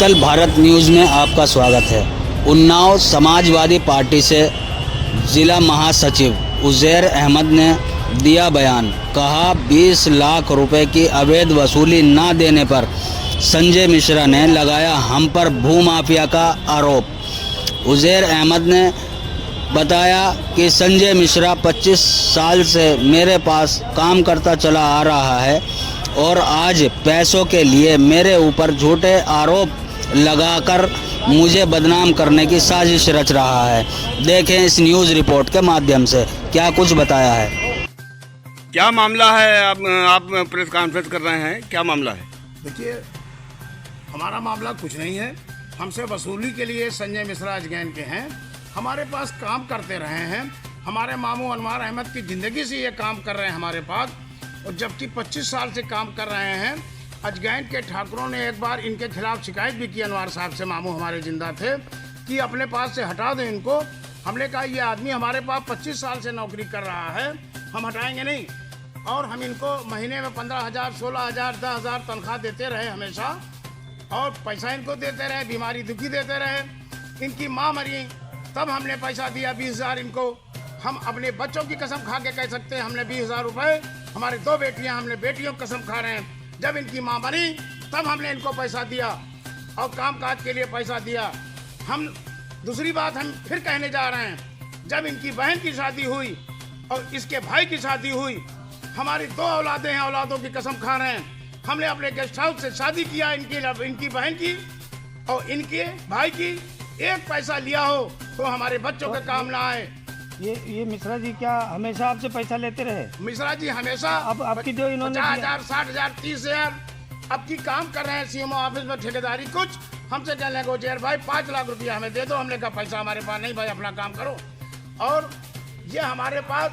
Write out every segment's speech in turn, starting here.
कल भारत न्यूज़ में आपका स्वागत है। उन्नाव समाजवादी पार्टी से जिला महासचिव उज़ैर अहमद ने दिया बयान। कहा 20 लाख रुपए की अवैध वसूली न देने पर संजय मिश्रा ने लगाया हम पर भूमाफिया का आरोप। उज़ैर अहमद ने बताया कि संजय मिश्रा 25 साल से मेरे पास काम करता चला आ रहा है और आज पैसों के लिए मेरे ऊपर झूठे आरोप लगाकर मुझे बदनाम करने की साजिश रच रहा है। देखें इस न्यूज़ रिपोर्ट के माध्यम से क्या कुछ बताया है। क्या मामला है? आप प्रेस कॉन्फ्रेंस कर रहे हैं, क्या मामला है? देखिए, हमारा मामला कुछ नहीं है। हमसे वसूली के लिए संजय मिश्रा अजगैन के हैं, हमारे पास काम करते रहे हैं। हमारे मामू अनवार अहमद की ज़िंदगी से ये काम कर रहे हैं हमारे पास, और जबकि 25 साल से काम कर रहे हैं। अजगैन के ठाकुरों ने एक बार इनके खिलाफ शिकायत भी की अनवार साहब से, मामू हमारे जिंदा थे, कि अपने पास से हटा दें इनको। हमने कहा ये आदमी हमारे पास 25 साल से नौकरी कर रहा है, हम हटाएंगे नहीं। और हम इनको महीने में 15,000, 16,000, 10,000 तनख्वाह देते रहे हमेशा, और पैसा इनको देते रहे, बीमारी दुखी देते रहे। इनकी माँ मरी तब हमने पैसा दिया 20,000 इनको। हम अपने बच्चों की कसम खा के कह सकते हैं हमने 20,000 रुपये, हमारी 2 बेटियां, हमने बेटियों की कसम खा रहे हैं। जब इनकी माँ मरी तब हमने इनको पैसा दिया और कामकाज के लिए पैसा दिया। हम दूसरी बात हम फिर कहने जा रहे हैं, जब इनकी बहन की शादी हुई और इसके भाई की शादी हुई, हमारी 2 औलादें हैं, औलादों की कसम खा रहे हैं। हमने अपने गेस्ट हाउस से शादी किया इनकी बहन की और इनके भाई की। एक पैसा लिया हो तो हमारे बच्चों के काम ना आए। ये मिश्रा जी क्या हमेशा आपसे पैसा लेते रहे? मिश्रा जी हमेशा अब आपकी जो इन्होंने 50,000, 60,000, 30,000 अब की काम कर रहे हैं सीएमओ ऑफिस में ठेकेदारी। कुछ हमसे कहने को उज़ैर भाई 5 लाख रुपया हमें दे दो। हमने कहा पैसा हमारे पास नहीं भाई, अपना काम करो। और ये हमारे पास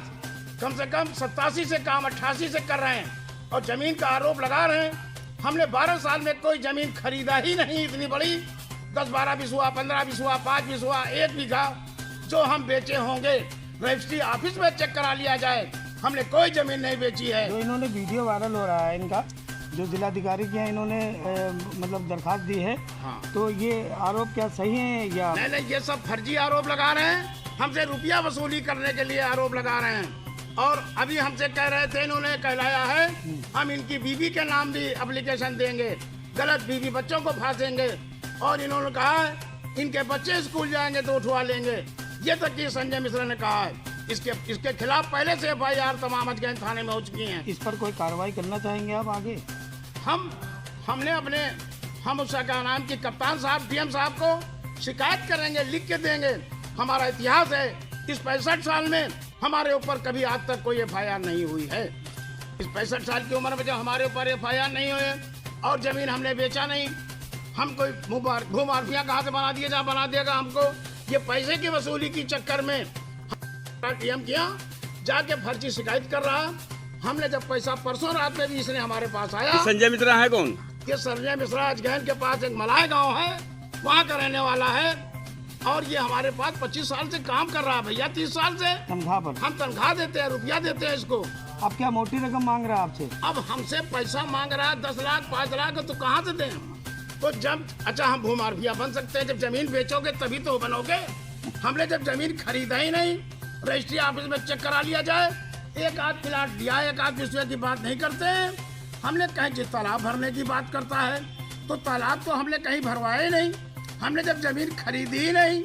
कम से कम 87 से काम 88 से कर रहे हैं और ज़मीन का आरोप लगा रहे हैं। हमने 12 साल में कोई ज़मीन खरीदा ही नहीं इतनी बड़ी। 10-12 बिस्वा, 15 बिस्वा, 5 बिस्वा, 1 बीघा जो हम बेचे होंगे रजिस्ट्री ऑफिस में चेक करा लिया जाए। हमने कोई जमीन नहीं बेची है। जो इन्होंने वीडियो वायरल हो रहा है इनका, जो जिलाधिकारी के हैं इन्होंने मतलब दरखास्त दी है। हाँ। तो ये आरोप क्या सही है या नहीं, ये सब फर्जी आरोप लगा रहे हैं। हमसे रुपया वसूली करने के लिए आरोप लगा रहे हैं। और अभी हमसे कह रहे थे, इन्होंने कहलाया है हम इनकी बीवी के नाम भी एप्लीकेशन देंगे, गलत बीवी बच्चों को फांसेंगे। और इन्होंने कहा है इनके बच्चे स्कूल जाएंगे तो उठवा लेंगे। ये तक कि संजय मिश्रा ने कहा है। इसके खिलाफ पहले से FIR तमाम अजगैन थाने में हो चुकी हैं। इस पर कोई कार्रवाई करना चाहेंगे आप आगे? हम उसका क्या नाम कि कप्तान साहब DM साहब को शिकायत करेंगे, लिख के देंगे। हमारा इतिहास है, इस 65 साल में हमारे ऊपर कभी आज तक कोई FIR नहीं हुई है। इस 65 साल की उम्र में जब हमारे ऊपर FIR नहीं हुए और ज़मीन हमने बेचा नहीं, हम कोई भूमाफिया कहाँ से बना दिए, जहाँ बना देगा हमको। ये पैसे की वसूली की चक्कर में हम किया जाके फर्जी शिकायत कर रहा। हमने जब पैसा परसों रात में भी इसने हमारे पास आया। संजय मिश्रा है कौन? ये संजय मिश्रा अजगैन के पास एक मलाय गांव है, वहाँ का रहने वाला है। और ये हमारे पास 25 साल से काम कर रहा है भैया, 30 साल से तनख्वाह पर। हम तनख्वाह देते हैं, रुपया देते हैं इसको। अब क्या मोटी रकम मांग रहा है आपसे? अब हमसे पैसा मांग रहा है 10 लाख, 5 लाख, तो कहाँ से दें? तो जब अच्छा हम भूमाफिया बन सकते हैं, जब जमीन बेचोगे तभी तो बनोगे। हमने जब जमीन खरीदा ही नहीं, रजिस्ट्री ऑफिस में चेक करा लिया जाए। एक आध प्लाट दिया, एक आध विषय की बात नहीं करते हैं। हमने कहीं जो तालाब भरने की बात करता है तो तालाब तो हमने कहीं भरवाए नहीं। हमने जब जमीन खरीदी ही नहीं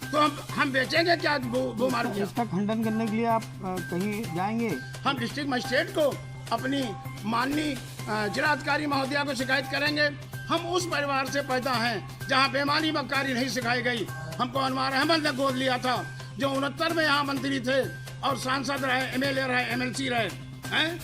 तो हम बेचेंगे क्या भूमाफिया? इसका खंडन करने के लिए आप कहीं जाएंगे? हम डिस्ट्रिक्ट मजिस्ट्रेट को, अपनी माननीय जिलाधिकारी महोदया को शिकायत करेंगे। हम उस परिवार से पैदा हैं जहां बेईमानी मक्कारी नहीं सिखाई गई। हमको अनवार अहमद ने गोद लिया था, जो 69 में यहाँ मंत्री थे और सांसद रहे, MLA रहे, MLC रहे हैं।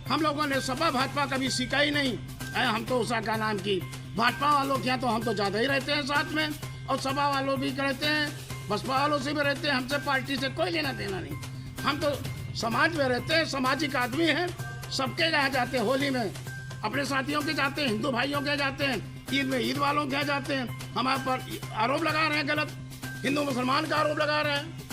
हम लोगों ने सपा भाजपा कभी सीखा ही नहीं है। हम तो उषा का नाम की भाजपा वालों के यहाँ तो हम तो ज़्यादा ही रहते हैं साथ में, और सपा वालों भी रहते हैं, बसपा वालों से भी रहते हैं। हमसे पार्टी से कोई लेना देना नहीं। हम तो समाज में रहते हैं, सामाजिक आदमी हैं। सबके यहाँ जाते हैं, होली में अपने साथियों के जाते हैं, हिंदू भाइयों के जाते हैं, ईद में ईद वालों के जाते हैं। हमारे पर आरोप लगा रहे हैं, गलत हिंदू मुसलमान का आरोप लगा रहे हैं।